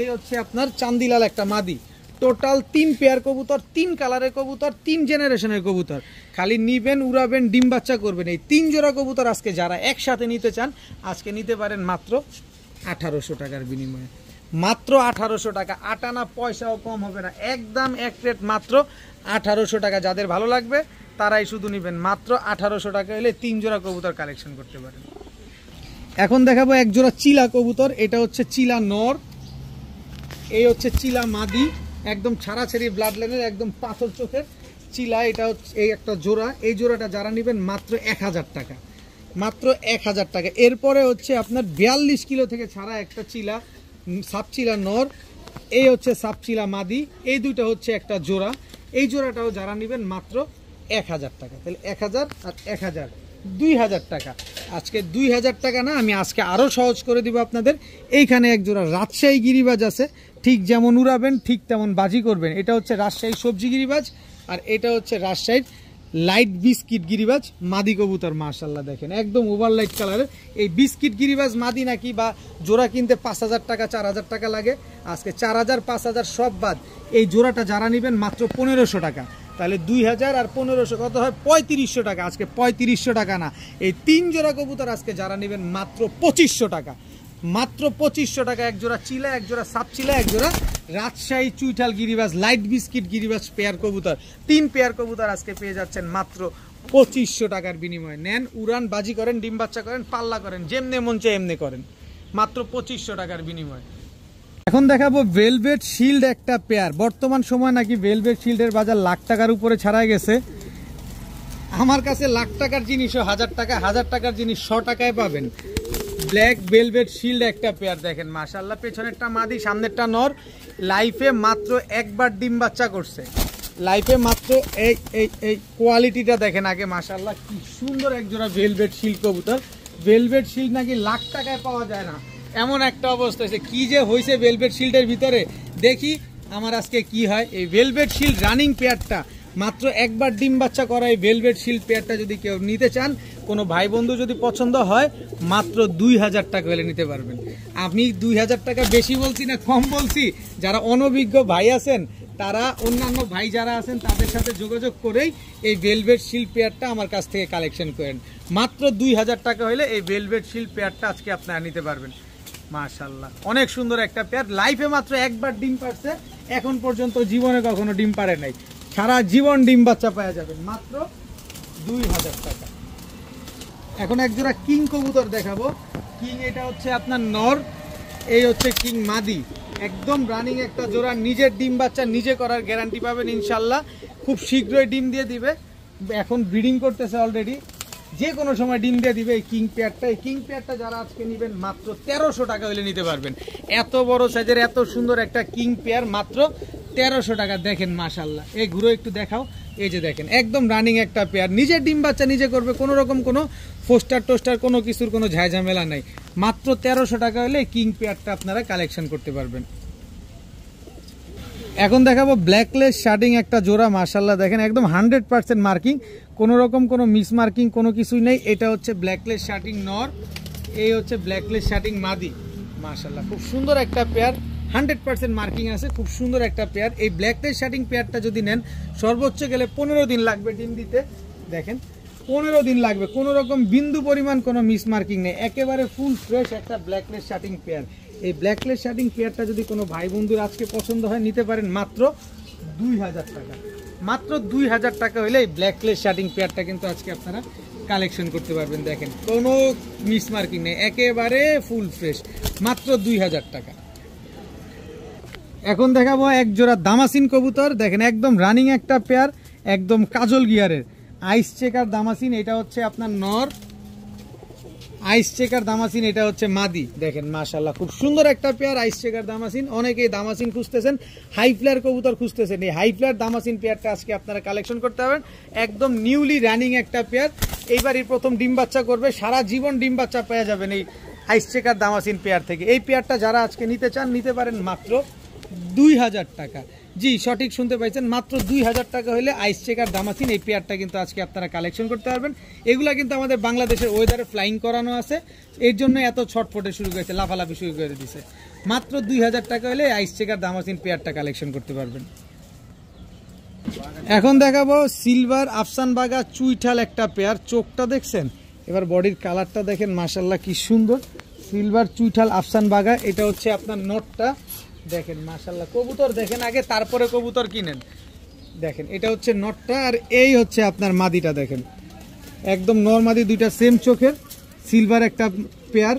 এই হচ্ছে আপনার চান্দিলাল একটা মাদি। টোটাল 3 পেয়ার কবুতর, 3 কালারের কবুতর, 3 জেনারেশনের কবুতর। খালি নিবেন, উড়াবেন, ডিম বাচ্চা করবেন। এই 3 জোড়া কবুতর আজকে যারা একসাথে নিতে চান আজকে নিতে পারেন মাত্র 1800 টাকার বিনিময়ে। মাত্র 1800 টাকা, আটানা পয়সাও কম হবে না, একদম এক রেট মাত্র 1800 টাকা। যাদের ভালো লাগবে তারাই শুধু নেবেন, মাত্র 1800 টাকা হলে 3 জোড়া কবুতর কালেকশন করতে পারেন। এখন দেখাবো এক জোড়া চিলা কবুতর। এটা হচ্ছে চিলা নর, এই হচ্ছে চিলা মাদি, একদম ছাড়াছাড়ি ব্লাড লাইনের, একদম পাথর চোখের চিলা। এটা হচ্ছে এই একটা জোড়া। এই জোড়াটা যারা নেবেন মাত্র 1000 টাকা, মাত্র 1000 টাকা। এরপরে হচ্ছে আপনার 42 কিলো থেকে ছাড়া একটা চিলা, সাপচিলা নর, এই হচ্ছে সাপচিলা মাদি। এই দুইটা হচ্ছে একটা জোড়া। এই জোড়াটাও যারা নেবেন মাত্র 1000 টাকা। তাহলে 1000 আর 1000, 2000 টাকা। আজকে 2000 টাকা না, আমি আজকে আরও সহজ করে দিব আপনাদের। এইখানে এক জোড়া রাজশাহী গিরিবাজ আছে, ঠিক যেমন উড়াবেন ঠিক তেমন বাজি করবেন। এটা হচ্ছে রাজশাহী সবজি গিরিবাজ, আর এটা হচ্ছে রাজশাহীর লাইট বিস্কিট গিরিবাজ মাদি কবুতর মাশাআল্লাহ দেখেন একদম ওভারলাইট কালারের। এই বিস্কিট গিরিবাজ মাদি নাকি বা জোড়া কিনতে 5,000 টাকা 4,000 টাকা লাগে, আজকে 4,000 5,000 সব বাদ এই জোড়াটা যারা নেবেন মাত্র 1,500 টাকা। তাহলে 2,000 আর 1,500 কত হয় 3,500 টাকা। আজকে 3,500 টাকা না, এই 3 জোড়া কবুতর আজকে যারা নেবেন মাত্র 2,500 টাকা। মাত্র 2,500 টাকা এক জোড়া চিলা, এক জোড়া সাপ চিলা, এক জোড়া রাজশাহী চুইঠাল গিরিবাজ লাইট বিস্কিট গিরিবাজ পেয়ার কবুতর। 3 পেয়ার কবুতর আজকে পেয়ে যাচ্ছেন মাত্র 2,500 টাকার বিনিময়ে। নেন, উড়ান, বাজি করেন, ডিম বাচ্চা করেন, পাল্লা করেন, যেমনে মন চায় এমনি করেন, মাত্র 2,500 টাকার বিনিময়ে। এখন দেখাবো ভেলভেট শিল্ড একটা পেয়ার। বর্তমান সময় নাকি ভেলভেট শিল্ডের বাজার লাখ টাকার উপরে ছাড়াই গেছে। আমার কাছে লাখ টাকার জিনিসও 1,000 টাকা, 1,000 টাকার জিনিস 100 টাকায় পাবেন। ব্ল্যাক ভেলভেট শিল্ড একটা পেয়ার দেখেন মাশাআল্লাহ, পেছনেরটা মাদি সামনেরটা নর। লাইফে মাত্র একবার ডিম বাচ্চা করছে, লাইফে মাত্র এই কোয়ালিটিটা দেখেন আগে মাশাআল্লাহ, কি সুন্দর এক জোড়া ভেলভেট শিল্ড কবুতর। ভেলভেট শিল্ড নাকি লাখ টাকায় পাওয়া যায় না, এমন একটা অবস্থা হয়েছে। কি যে হয়েছে ভেলভেট শিল্ডের ভিতরে, দেখি আমার আজকে কি হয়। এই ভেলভেট শিল্ড রানিং পেয়ারটা মাত্র একবার ডিম বাচ্চা করা এই ভেলভেট শিল্ড পেয়ারটা যদি কেউ নিতে চান, কোনো ভাই বন্ধু যদি পছন্দ হয়, মাত্র 2,000 টাকা হলে নিতে পারবেন। আমি 2,000 টাকা বেশি বলছি না কম বলছি, যারা অনভিজ্ঞ ভাই আছেন তারা অন্যান্য ভাই যারা আছেন তাদের সাথে যোগাযোগ করেই এই ভেলভেট শিল্ড পেয়ারটা আমার কাছ থেকে কালেকশন করেন। মাত্র 2,000 টাকা হলে এই ভেলভেট শিল্ড পেয়ারটা আজকে আপনারা নিতে পারবেন। মাশাআল্লাহ অনেক সুন্দর একটা পেয়ার। লাইফে মাত্র একবার ডিম পারছে, এখন পর্যন্ত জীবনে কখনো ডিম পারে নাই, সারা জীবন ডিম বাচ্চা পাওয়া যাবেন মাত্র 2,000 টাকা। এখন এক জোড়া কিং কবুতর দেখাবো। কিং এটা হচ্ছে আপনার নর, এই হচ্ছে কিং মাদি, একদম রানিং একটা জোড়া। নিজের ডিম বাচ্চা নিজে করার গ্যারান্টি পাবেন ইনশাল্লাহ, খুব শীঘ্রই ডিম দিয়ে দিবে। এখন ব্রিডিং করতেছে অলরেডি, যে কোনো সময় ডিম দিয়ে দিবে এই কিং পেয়ারটা। এই কিং পেয়ারটা যারা আজকে নেবেন মাত্র 1,300 টাকা হলে নিতে পারবেন। এত বড় সাইজের এত সুন্দর একটা কিং পেয়ার মাত্র 1,300 টাকা। দেখেন মাশাআল্লাহ, এই ঘুরো একটু দেখাও, এই যে দেখেন একদম রানিং একটা পেয়ার, নিজের ডিম বাচ্চা নিজে করবে, কোনো রকম কোনো পোস্টার টোস্টার কোনো কিছুর কোনো ঝামেলা নাই। মাত্র 1,300 টাকা হলে কিং পেয়ারটা আপনারা কালেকশন করতে পারবেন। এখন দেখাবো ব্ল্যাকলেস শার্টিং একটা জোড়া মাশাআল্লাহ দেখেন একদম 100% মার্কিং, কোনো রকম কোনো মিস মার্কিং কোনো কিছুই নেই। এটা হচ্ছে ব্ল্যাকলেস শার্টিং নর, এই হচ্ছে ব্ল্যাকলেস শার্টিং মাদি। মাশাআল্লাহ খুব সুন্দর একটা পেয়ার, 100% মার্কিং আছে, খুব সুন্দর একটা পেয়ার। এই ব্ল্যাকলেস শার্টিং পেয়ারটা যদি নেন সর্বোচ্চ গেলে 15 দিন লাগবে ডিম দিতে। দেখেন 15 দিন লাগবে, কোনো রকম বিন্দু পরিমাণ কোনো মিস মার্কিং নেই, একেবারে ফুল ফ্রেশ একটা ব্ল্যাকলেস শার্টিং পেয়ার। এই ব্ল্যাকলেস শার্টিং পেয়ারটা যদি কোনো ভাই বন্ধুর আজকে পছন্দ হয় নিতে পারেন মাত্র 2,000 টাকা। মাত্র 2,000 টাকা হলে এই ব্ল্যাকলেস শার্টিং পেয়ারটা কিন্তু আজকে আপনারা কালেকশন করতে পারবেন। দেখেন কোনো মিস মার্কিং নেই, একেবারে ফুল ফ্রেশ, মাত্র 2,000 টাকা। এখন দেখাবো এক জোড়া দামাসিন কবুতর, দেখেন একদম রানিং একটা পেয়ার, একদম কাজল গিয়ারের আইস চেকার দামাসিন। এটা হচ্ছে আপনার নর, আইস চেকার দামাসিন এটা হচ্ছে মাদি। দেখেন মাশাআল্লাহ খুব সুন্দর একটা পেয়ার আইস চেকার দামাসিন। অনেকেই দামাসিন খুঁজতেছেন, হাই ফ্লায়ার কবুতর খুঁজতেছেন, এই হাই ফ্লায়ার দামাসিন পেয়ারটা আজকে আপনারা কালেকশন করতে পারবেন। একদম নিউলি রানিং একটা পেয়ার, এইবারই প্রথম ডিম বাচ্চা করবে, সারা জীবন ডিম বাচ্চা পেয়ে যাবেন এই আইস চেকার দামাসিন পেয়ার থেকে। এই পেয়ারটা যারা আজকে নিতে চান নিতে পারেন মাত্র 2,000 টাকা। জি সঠিক শুনতে পাইছেন, মাত্র 2,000 টাকা হলে আইস চেকার দামাসিন এই পেয়ারটা কিন্তু আজকে আপনারা কালেকশন করতে পারবেন। এগুলা কিন্তু আমাদের বাংলাদেশের ওয়েদারে ফ্লাইং করানো আছে, এর জন্য এত ছটফটে শুরু করেছে, লাফালাফি শুরু করে দিছে। মাত্র 2,000 টাকা হলে আইস চেকার দামাসিন পেয়ারটা কালেকশন করতে পারবেন। এখন দেখাবো সিলভার আফসান বাগা চুইঠাল একটা পেয়ার, চোখটা দেখছেন, এবার বডির কালারটা দেখেন মাশাআল্লাহ কি সুন্দর। সিলভার চুইঠাল আফসান বাগা, এটা হচ্ছে আপনার নটটা। দেখেন মাশাআল্লাহ কবুতর দেখেন আগে, তারপরে কবুতর কিনেন। দেখেন এটা হচ্ছে নটটা, আর এই হচ্ছে আপনার মাদিটা। দেখেন একদম নর মাদি, দুইটা সেম চোখের, সিলভার একটা পেয়ার।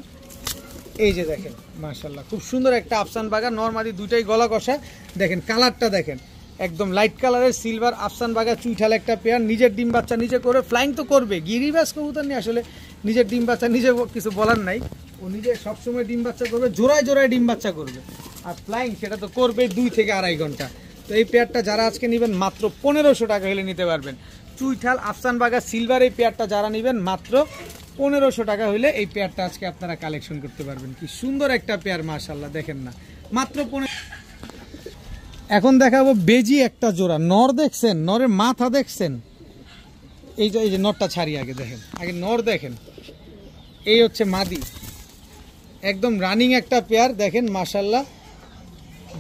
এই যে দেখেন মাশাআল্লাহ খুব সুন্দর একটা আফসান বাগা, নর মাদি দুইটাই গলা কষা। দেখেন কালারটা দেখেন একদম লাইট কালারের সিলভার আফসান বাগা চুইঠাল একটা পেয়ার। নিজের ডিম বাচ্চা নিজে করে ফ্লাইং তো করবে, গিরিবাজ কবুতর নিয়ে আসলে নিজের ডিম বাচ্চা নিজে কিছু বলার নাই, ও নিজে সবসময় ডিম বাচ্চা করবে, জোড়ায় জোড়ায় ডিম বাচ্চা করবে, আর ফ্লাইং সেটা তো করবে 2 থেকে 2.5 ঘন্টা। তো এই পেয়ারটা যারা আজকে নেবেন মাত্র 1,500 টাকা হলে নিতে পারবেন। চুইঠাল আফসান বাগা সিলভার এই পেয়ারটা যারা নেবেন মাত্র 1,500 টাকা হলে এই পেয়ারটা আজকে আপনারা কালেকশন করতে পারবেন। কি সুন্দর একটা পেয়ার মাশাআল্লাহ, দেখেন না মাত্র 15। এখন দেখাবো বেজি একটা জোড়া নর, দেখছেন নরের মাথা দেখছেন, এই যে নরটা ছাড়ি আগে দেখেন, আগে নর দেখেন। এই হচ্ছে মাদি, একদম রানিং একটা পেয়ার দেখেন মাশাল্লাহ।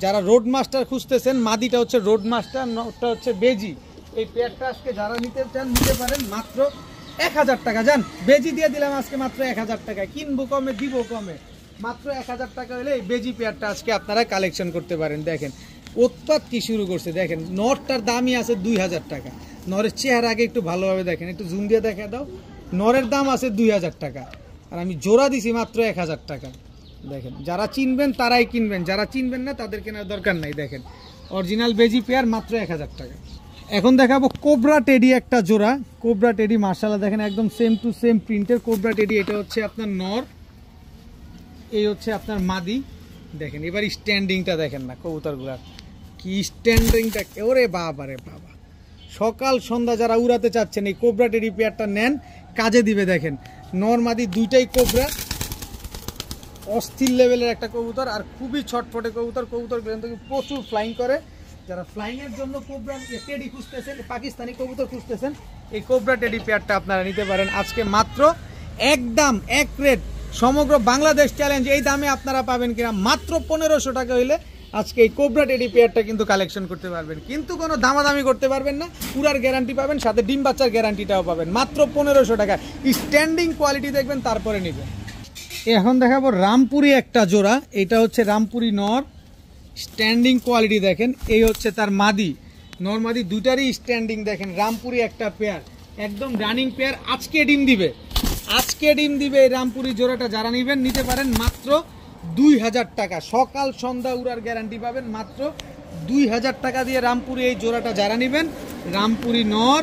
যারা রোড মাস্টার খুঁজতেছেন, মাদিটা হচ্ছে রোড মাস্টার, নরটা হচ্ছে বেজি। এই পেয়ারটা আজকে যারা নিতে চান নিতে পারেন মাত্র 1000 টাকা। যান বেজি দিয়ে দিলাম আজকে মাত্র 1000 টাকায়, কিনবো কমে দিব কমে, মাত্র 1000 টাকা হলে এই বেজি পেয়ারটা আজকে আপনারা কালেকশন করতে পারেন। দেখেন উৎপাত কি শুরু করছে, দেখেন নরটার দামই আছে 2000 টাকা। নরের চেহারা আগে একটু ভালোভাবে দেখেন, একটু জুম দিয়ে দেখা দাও। নরের দাম আছে 2000 টাকা, আর আমি জোড়া দিছি মাত্র 1000 টাকা। দেখেন যারা চিনবেন তারাই কিনবেন, যারা চিনবেন না তাদের কেনার দরকার নাই। দেখেন অরিজিনাল বেজি পেয়ার মাত্র 1000 টাকা। এখন দেখাবো কোবরা টেডি একটা জোড়া। কোবরা টেডি মাশাআল্লাহ দেখেন একদম সেম টু সেম প্রিন্টের কোবরা টেডি। এটা হচ্ছে আপনার নর, এই হচ্ছে আপনার মাদি। দেখেন এবার স্ট্যান্ডিংটা দেখেন না কবুতরগুলার, কি স্ট্যান্ডিংটা, ওরে বাবা রে বাবা। সকাল সন্ধ্যা যারা উড়াতে চাচ্ছেন এই কোবরা টেডি পেয়ারটা নেন, কাজে দিবে। দেখেন নর মাদি দুইটাই কোবরা, অস্থির লেভেলের একটা কবুতর, আর খুবই ছটফটে কবুতর। কবুতর কিন্তু প্রচুর ফ্লাইং করে। যারা ফ্লাইং এর জন্য কোবরা টেডি খুঁজতেছেন, পাকিস্তানি কবুতর খুঁজতেছেন, এই কোবরা টেডি পেয়ারটা আপনারা নিতে পারেন আজকে মাত্র একদম এক রেট। সমগ্র বাংলাদেশ চ্যালেঞ্জ, এই দামে আপনারা পাবেন কিনা মাত্র 1500 টাকা হইলে আজকে এই কোবরা টেডি পেয়ারটা কিন্তু কালেকশন করতে পারবেন। কিন্তু কোনো দামাদামি করতে পারবেন না, পুরার গ্যারান্টি পাবেন, সাথে ডিম বাচ্চার গ্যারান্টিটাও পাবেন মাত্র 1500 টাকা। স্ট্যান্ডিং কোয়ালিটি দেখবেন তারপরে নেবেন। এখন দেখাবো রামপুরি একটা জোড়া। এটা হচ্ছে রামপুরি নর, স্ট্যান্ডিং কোয়ালিটি দেখেন। এই হচ্ছে তার মাদি, নর মাদি দুটারই স্ট্যান্ডিং দেখেন। রামপুরি একটা পেয়ার, একদম রানিং পেয়ার। আজকে ডিম দিবে, আজকে ডিম দিবে এই রামপুরি জোড়াটা। যারা নেবেন নিতে পারেন মাত্র 2000 টাকা। সকাল সন্ধ্যা উড়ার গ্যারান্টি পাবেন মাত্র 2000 টাকা দিয়ে রামপুরি এই জোড়াটা যারা নেবেন। রামপুরি নর,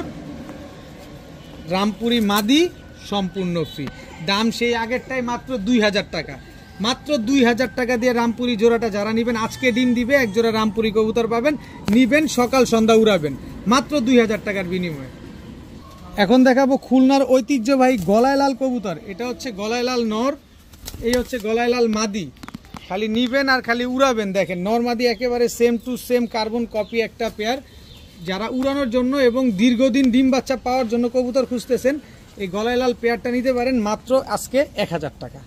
রামপুরি মাদি সম্পূর্ণ ফ্রি। দাম সেই আগেরটাই মাত্র 2000 টাকা। মাত্র 2000 টাকা দিয়ে রামপুরি জোড়াটা যারা নেবেন, আজকে ডিম দিবে এক জোড়া রামপুরি কবুতর পাবেন, নিবেন সকাল সন্ধ্যা উড়াবেন মাত্র 2000 টাকার বিনিময়ে। এখন দেখাবো খুলনার ঐতিহ্যবাহী গলায় লাল কবুতর। এটা হচ্ছে গলায় লাল নর, এই হচ্ছে গলায় লাল মাদি। খালি নিবেন আর খালি উড়াবেন। দেখেন নর মাদি একেবারে same to same carbon copy একটা পেয়ার। যারা উড়ানোর জন্য এবং দীর্ঘদিন ডিম বাচ্চা পাওয়ার জন্য কবুতর খুঁজতেছেন, এই গলায় লাল পেয়ারটা নিতে পারেন মাত্র আজকে 1000 টাকা।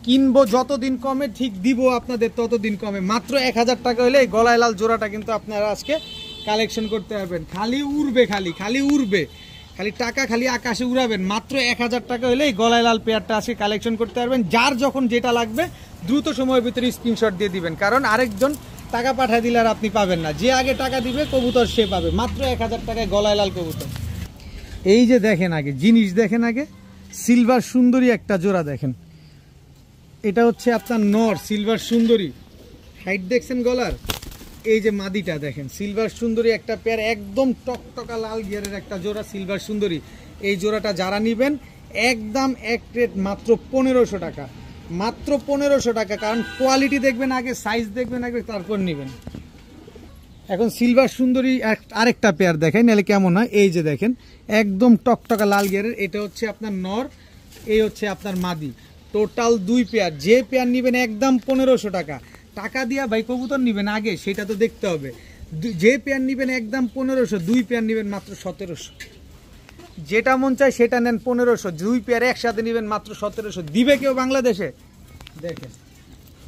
কিনবো যতদিন কমে ঠিক দিব আপনাদের ততদিন কমে। মাত্র 1000 টাকা হলে এই গলায় লাল জোড়াটা কিন্তু আপনারা আজকে কালেকশন করতে পারবেন। খালি উড়বে, খালি উড়বে, খালি টাকা খালি আকাশে উড়াবেন। মাত্র 1000 টাকা হলে এই গলায় লাল পেয়ারটা আজকে কালেকশন করতে পারবেন। যার যখন যেটা লাগবে দ্রুত সময়ের ভিতরে স্ক্রিনশট দিয়ে দিবেন, কারণ আরেকজন টাকা পাঠিয়ে দিলে আর আপনি পাবেন না। যে আগে টাকা দিবে কবুতর সে পাবে। মাত্র 1000 টাকায় গলায় লাল কবুতর। এই যে দেখেন আগে জিনিস দেখেন, আগে সিলভার সুন্দরী একটা জোড়া দেখেন। এটা হচ্ছে আপনার নর সিলভার সুন্দরী, হাইট দেখছেন গলার। এই যে মাদিটা দেখেন সিলভার সুন্দরী একটা পেয়ার, একদম টকটকা লাল গিয়ারের একটা জোড়া সিলভার সুন্দরী। এই জোড়াটা যারা নেবেন একদম এক রেট মাত্র 1500 টাকা। মাত্র 1500 টাকা, কারণ কোয়ালিটি দেখবেন আগে, সাইজ দেখবেন আগে, তারপর নেবেন। এখন সিলভার সুন্দরী আরেকটা পেয়ার দেখেন, নাহলে কেমন হয়। এই যে দেখেন একদম টকটকা লাল গিয়ারের, এটা হচ্ছে আপনার নর, এই হচ্ছে আপনার মাদি। Total 2 pair. যে পেয়ার নেবেন একদম 1500 টাকা। টাকা দিয়া ভাই কবুতর নেবেন আগে, সেটা তো দেখতে হবে। যে পেয়ার নেবেন একদম 1500, 2 পেয়ার নেবেন মাত্র 1700। যেটা মন চায় সেটা নেন 1500, 2 পেয়ার একসাথে নেবেন মাত্র 1700। দিবে কেউ বাংলাদেশে? দেখেন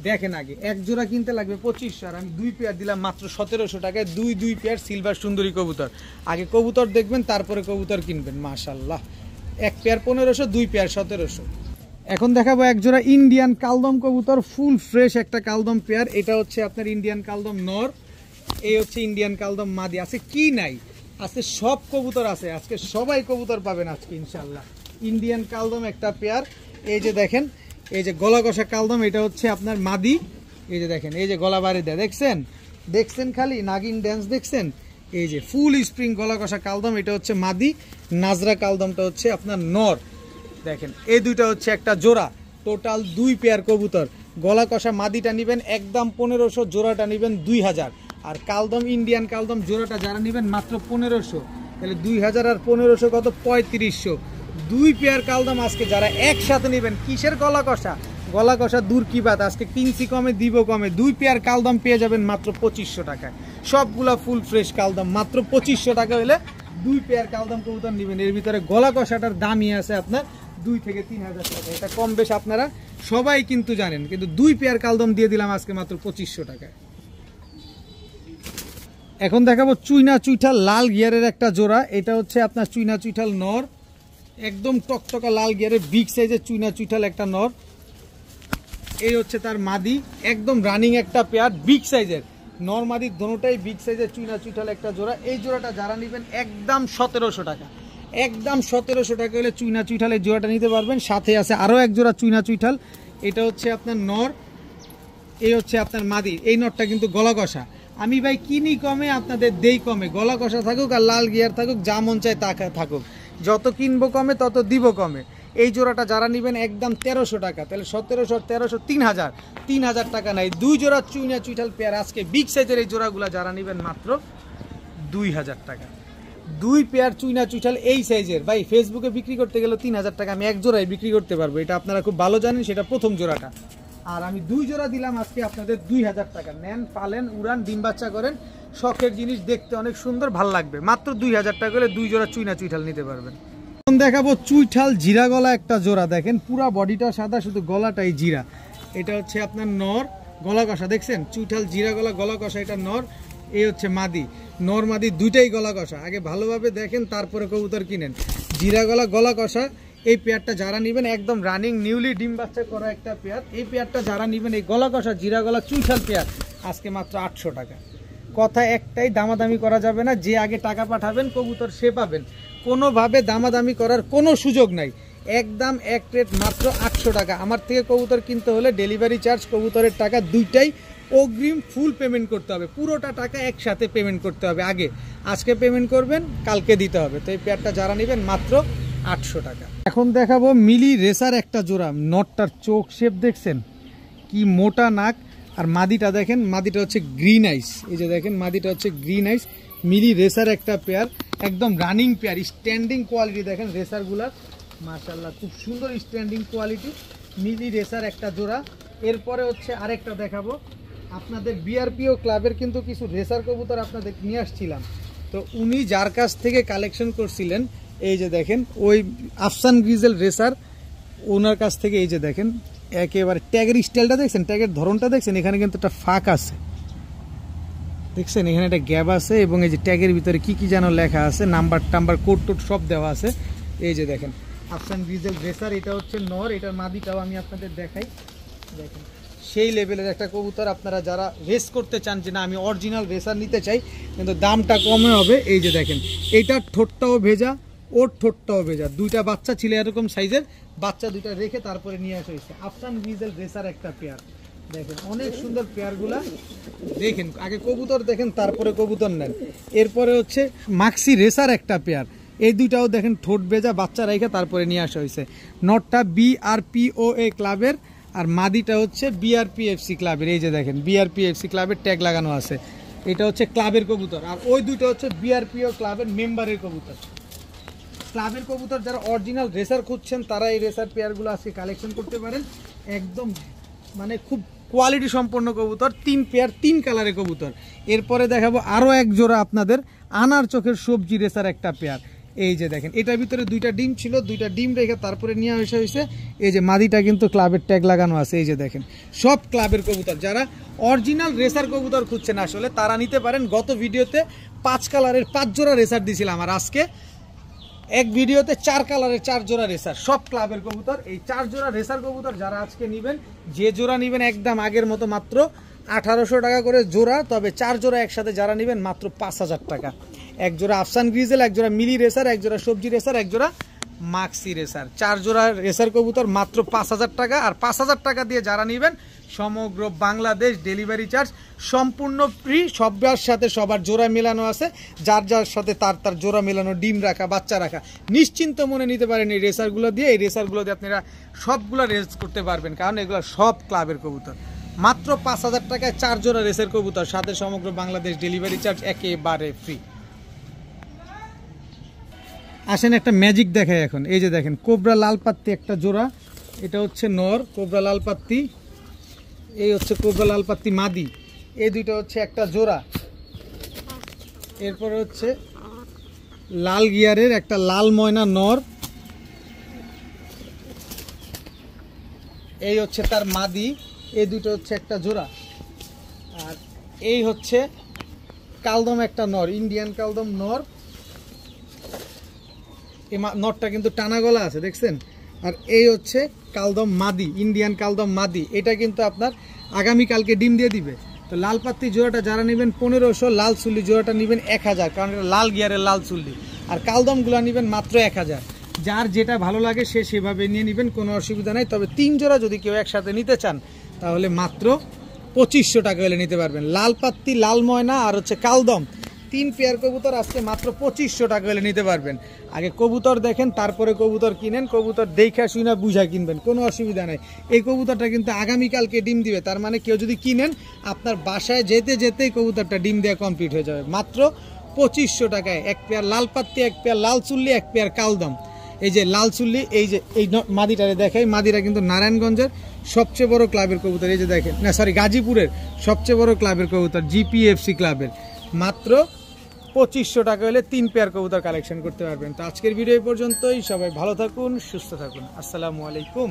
দেখেন আগে এক জোড়া কিনতে লাগবে 2500, আর আমি 2 পেয়ার দিলাম মাত্র 1700 টাকায়। 2 পেয়ার সিলভার সুন্দরী কবুতর। আগে কবুতর দেখবেন তারপরে কবুতর কিনবেন। মাশাআল্লাহ, এক পেয়ার 1500, 2 পেয়ার 1700। এখন দেখাবো এক জোড়া ইন্ডিয়ান কালদম কবুতর, ফুল ফ্রেশ একটা কালদম পেয়ার। এটা হচ্ছে আপনার ইন্ডিয়ান কালদম নর, এই হচ্ছে ইন্ডিয়ান কালদম মাদি। আছে কি নাই, আজকে সব কবুতর আছে, আজকে সবাই কবুতর পাবেন আজকে ইনশাল্লাহ। ইন্ডিয়ান কালদম একটা পেয়ার। এই যে দেখেন, এই যে গলা কষা কালদম, এটা হচ্ছে আপনার মাদি। এই যে দেখেন, এই যে গলা বাড়ি দেয়, দেখছেন খালি নাগিন ড্যান্স দেখছেন। এই যে ফুল স্প্রিং গলা কষা কালদম, এটা হচ্ছে মাদি। নাজরা কালদমটা হচ্ছে আপনার নর। দেখেন এই দুইটা হচ্ছে একটা জোড়া। টোটাল 2 পেয়ার কবুতর। গলা কষা মাদিটা নেবেন একদম 1500, জোড়াটা নেবেন 2000। আর কালদম ইন্ডিয়ান কালদম জোড়াটা যারা নেবেন মাত্র 1500, তাহলে 2000 আর 1500 কত, 3500। 2 পেয়ার কালদম আজকে যারা একসাথে নেবেন। কিসের গলা কষা, গলা কষা দূর কি বাত, আজকে কিনছি কমে দিব কমে। 2 পেয়ার কালদম পেয়ে যাবেন মাত্র 2500 টাকায়। সবগুলা ফুল ফ্রেশ কালদম মাত্র 2500 টাকা হলে 2 পেয়ার কালদম কবুতর নেবেন, এর ভিতরে গলা কষাটার দামই আছে আপনার 2 থেকে 3,000 টাকা। এটা কম বেশ আপনারা সবাই কিন্তু জানেন, কিন্তু 2 পেয়ার কালদম দিয়ে দিলাম আজকে মাত্র 2500 টাকায়। এখন দেখাবো চুইনা চুইঠাল লাল গিয়ারের একটা জোড়া। এটা হচ্ছে আপনার চুইনা চুইঠাল নর, একদম টকটকা লাল গিয়ারের বিগ সাইজের চুইনা চুইঠাল একটা নর। এই হচ্ছে তার মাদি, একদম রানিং একটা পেয়ার, বিগ সাইজের নর মাদি দোনোটাই বিগ সাইজের চুইনা চুইঠাল একটা জোড়া। এই জোড়াটা যারা নেবেন একদম 1700 টাকা, একদম 1700 টাকা হলে চুইনা চুইঠাল এই জোড়াটা নিতে পারবেন। সাথে আছে আরও এক জোড়া চুইনা চুইঠাল, এটা হচ্ছে আপনার নর, এই হচ্ছে আপনার মাদি। এই নরটা কিন্তু গলা কষা, আমি ভাই কিনি কমে আপনাদের দেই কমে, গলা কষা থাকুক আর লাল গিয়ার থাকুক, যা মন চায় তা থাকুক, যত কিনবো কমে তত দিব কমে। এই জোড়াটা যারা নেবেন একদম 1300 টাকা, তাহলে 1700 1300 3000 টাকা নাই। 2 জোড়া চুইনা চুইঠাল পেয়ার আজকে বিগ সাইজের এই জোড়াগুলো যারা নেবেন মাত্র 2000 টাকা। 2 পেয়ার চুইনা চুইঠাল এই সাইজের ভাই ফেসবুকে বিক্রি করতে গেলে 3000 টাকা, আমি এক জোড়ায় বিক্রি করতে পারবো, এটা আপনারা খুব ভালো জানেন, সেটা প্রথম জোড়াটা। আর আমি 2 জোড়া দিলাম আজকে আপনাদের 2000 টাকা। নেন, পালেন, উড়ান, ডিম বাচ্চা করেন, শখের জিনিস, দেখতে অনেক সুন্দর, ভাল লাগবে, মাত্র 2000 টাকা হলে 2 জোড়া চুইনা চুইঠাল নিতে পারবেন। এখন দেখাবো চুইঠাল জিরা গলা একটা জোড়া। দেখেন পুরা বডিটা সাদা, শুধু গলাটাই জিরা। এটা হচ্ছে আপনার নর, গলা কষা দেখছেন, চুইঠাল জিরা গলা, গলা কষা, এটা নর। এই হচ্ছে মাদি, নর মাদি দুইটাই গলা কষা। আগে ভালোভাবে দেখেন তারপরে কবুতর কিনেন। জিরা গলা, গলা কষা, এই পেয়ারটা যারা নেবেন একদম রানিং নিউলি ডিম বাচ্চা করা একটা পেয়ার। এই পেয়ারটা যারা নেবেন এই গলা কষা জিরা গলা চুইঠাল পেয়ার আজকে মাত্র 800 টাকা। কথা একটাই, দামাদামি করা যাবে না, যে আগে টাকা পাঠাবেন কবুতর সে পাবেন, কোনোভাবে দামাদামি করার কোনো সুযোগ নাই, একদম এক রেট মাত্র 800 টাকা। আমার থেকে কবুতর কিনতে হলে ডেলিভারি চার্জ, কবুতরের টাকা দুইটাই অগ্রিম ফুল পেমেন্ট করতে হবে, পুরোটা টাকা একসাথে পেমেন্ট করতে হবে। আগে আজকে পেমেন্ট করবেন, কালকে দিতে হবে। তো এই পেয়ারটা যারা নেবেন মাত্র 800 টাকা। এখন দেখাবো মিলি রেসার একটা জোড়া। নটটার চোখ শেপ দেখছেন, কি মোটা নাক, আর মাদিটা দেখেন, মাদিটা হচ্ছে গ্রিন আইস। এই যে দেখেন মাদিটা হচ্ছে গ্রিন আইস, মিলি রেসার একটা পেয়ার, একদম রানিং পেয়ার, স্ট্যান্ডিং কোয়ালিটি দেখেন রেসারগুলার, মাশাআল্লাহ খুব সুন্দর স্ট্যান্ডিং কোয়ালিটি, মিলি রেসার একটা জোড়া। এরপরে হচ্ছে আরেকটা দেখাবো আপনাদের, বিআরপিও ক্লাবের কিন্তু কিছু রেসার কবুতর আপনাদের নিয়ে আসছিলাম, তো উনি যার কাছ থেকে কালেকশন করছিলেন, এই যে দেখেন ওই আফসান গ্রিজেল রেসার, ওনার কাছ থেকে এই যে দেখেন একেবারে ট্যাগের স্টাইলটা দেখছেন, ট্যাগের ধরনটা দেখছেন, এখানে কিন্তু একটা ফাঁক আছে দেখছেন, এখানে একটা গ্যাপ আছে, এবং এই যে ট্যাগের ভিতরে কি কি যেন লেখা আছে, নাম্বার টাম্বার কোড টোড সব দেওয়া আছে। এই যে দেখেন আফসান গ্রিজেল রেসার, এটা হচ্ছে নর, এটার মাদিটাও আমি আপনাদের দেখাই। দেখেন সেই লেভেলের একটা কবুতর, আপনারা যারা রেস করতে চান যে না আমি অরিজিনাল রেসার নিতে চাই কিন্তু দামটা কমে হবে, এই যে দেখেন এইটার ঠোঁটটাও ভেজা, ওর ঠোঁটটাও ভেজা, দুইটা বাচ্চা ছিল এরকম সাইজের, বাচ্চা দুইটা রেখে তারপরে নিয়ে আসা হয়েছে। আফসান গ্রিজেল রেসার একটা পেয়ার, দেখেন অনেক সুন্দর পেয়ারগুলা, দেখেন আগে কবুতর দেখেন তারপরে কবুতর নেন। এরপরে হচ্ছে মাক্সি রেসার একটা পেয়ার, এই দুইটাও দেখেন ঠোঁট ভেজা, বাচ্চা রেখে তারপরে নিয়ে আসা হয়েছে। নটটা বিআরপিওএ ক্লাবের, আর মাদিটা হচ্ছে বিআরপিএফসি ক্লাবের। এই যে দেখেন বিআরপিএফসি ক্লাবের ট্যাগ লাগানো আছে, এটা হচ্ছে ক্লাবের কবুতর, আর ওই দুটো হচ্ছে বিআরপিও ক্লাবের মেম্বারের কবুতর। ক্লাবের কবুতর যারা অরিজিনাল রেসার খুঁজছেন তারা এই রেসার পেয়ারগুলো আজকে কালেকশন করতে পারেন, একদম মানে খুব কোয়ালিটি সম্পন্ন কবুতর, 3 পেয়ার 3 কালারের কবুতর। এরপরে দেখাবো আরও এক জোড়া আপনাদের আনার চোখের সবজি রেসার একটা পেয়ার। এই যে দেখেন এটার ভিতরে 2টা ডিম ছিল, 2টা ডিম রেখে তারপরে নিয়ে আসা হয়েছে। এই যে মাদিটা কিন্তু ক্লাবের ট্যাগ লাগানো আছে, এই যে দেখেন সব ক্লাবের কবুতর। যারা অরিজিনাল রেসার কবুতর খুঁজছেন আসলে তারা নিতে পারেন। গত ভিডিওতে 5 কালারের 5 জোড়া রেসার দিয়েছিলাম, আর আজকে এক ভিডিওতে 4 কালারের 4 জোড়া রেসার, সব ক্লাবের কবুতর। এই 4 জোড়া রেসার কবুতর যারা আজকে নেবেন, যে জোড়া নেবেন একদম আগের মতো মাত্র 1800 টাকা করে জোড়া, তবে 4 জোড়া একসাথে যারা নেবেন মাত্র 5000 টাকা। এক জোড়া আফসান গ্রিজেল, এক জোড়া মিলি রেসার, এক জোড়া সবজি রেসার, এক জোড়া মাক্সি রেসার, 4 জোড়া রেসার কবুতর মাত্র 5000 টাকা। আর 5000 টাকা দিয়ে যারা নেবেন সমগ্র বাংলাদেশ ডেলিভারি চার্জ সম্পূর্ণ ফ্রি, সবার সাথে সবার জোড়া মেলানো আছে, যার যার সাথে তার তার জোড়া মেলানো, ডিম রাখা, বাচ্চা রাখা, নিশ্চিন্ত মনে নিতে পারেন এই রেসারগুলো দিয়ে। এই রেসারগুলো দিয়ে আপনারা সবগুলো রেস করতে পারবেন, কারণ এগুলো সব ক্লাবের কবুতর। মাত্র 5000 টাকায় 4 জোড়া রেসের কবুতর, সাথে সমগ্র বাংলাদেশ ডেলিভারি চার্জ একেবারে ফ্রি। আসেন একটা ম্যাজিক দেখায় এখন। এই যে দেখেন কোবরা লাল পাত্তি একটা জোড়া, এটা হচ্ছে নর কোবরা লাল পাত্তি, এই হচ্ছে কোবরা লাল পাত্তি মাদি, এই দুইটা হচ্ছে একটা জোড়া। এরপরে হচ্ছে লাল গিয়ারের একটা লাল ময়না নর, এই হচ্ছে তার মাদি, এই দুটো হচ্ছে একটা জোড়া। আর এই হচ্ছে কালদম একটা নর, ইন্ডিয়ান কালদম নর। এই নরটা কিন্তু টানা গলা আছে দেখছেন। আর এই হচ্ছে কালদম মাদি, ইন্ডিয়ান কালদম মাদি। এটা কিন্তু আপনার আগামীকালকে ডিম দিয়ে দিবে। তো লাল পাত্তি জোড়াটা যারা নেবেন 1500, লাল চুল্লি জোড়াটা নেবেন 1000, কারণ এটা লাল গিয়ারের লাল চুল্লি। আর কালদমগুলো নেবেন মাত্র 1000। যার যেটা ভালো লাগে সে সেভাবে নিয়ে নেবেন, কোনো অসুবিধা নাই। তবে 3 জোড়া যদি কেউ একসাথে নিতে চান তাহলে মাত্র 2500 টাকা হলে নিতে পারবেন। লাল পাত্তি, লাল ময়না আর হচ্ছে কালদম 3 পেয়ার কবুতর আজকে মাত্র 2500 টাকা হলে নিতে পারবেন। আগে কবুতর দেখেন, তারপরে কবুতর কিনেন। কবুতর দেখা শুনা বুঝা কিনবেন, কোনো অসুবিধা নেই। এই কবুতরটা কিন্তু আগামীকালকে ডিম দিবে, তার মানে কেউ যদি কিনেন আপনার বাসায় যেতে যেতেই কবুতরটা ডিম দেওয়া কমপ্লিট হয়ে যাবে। মাত্র 2500 টাকায় 1 পেয়ার লাল পাত্তি, 1 পেয়ার লাল চুল্লি, 1 পেয়ার কালদম। এই যে লাল চুল্লি, এই যে এই মাদিটারে দেখাই, মাদিরা কিন্তু নারায়ণগঞ্জের সবচেয়ে বড় ক্লাবের কবুতর। এই যে দেখেন, না সরি, গাজীপুরের সবচেয়ে বড় ক্লাবের কবুতর, জিপিএফসি ক্লাবের। মাত্র 2500 টাকা হলে 3 পেয়ার কবুতর কালেকশন করতে পারবেন। তো আজকের ভিডিও এই পর্যন্তই। সবাই ভালো থাকুন, সুস্থ থাকুন। আসসালামু আলাইকুম।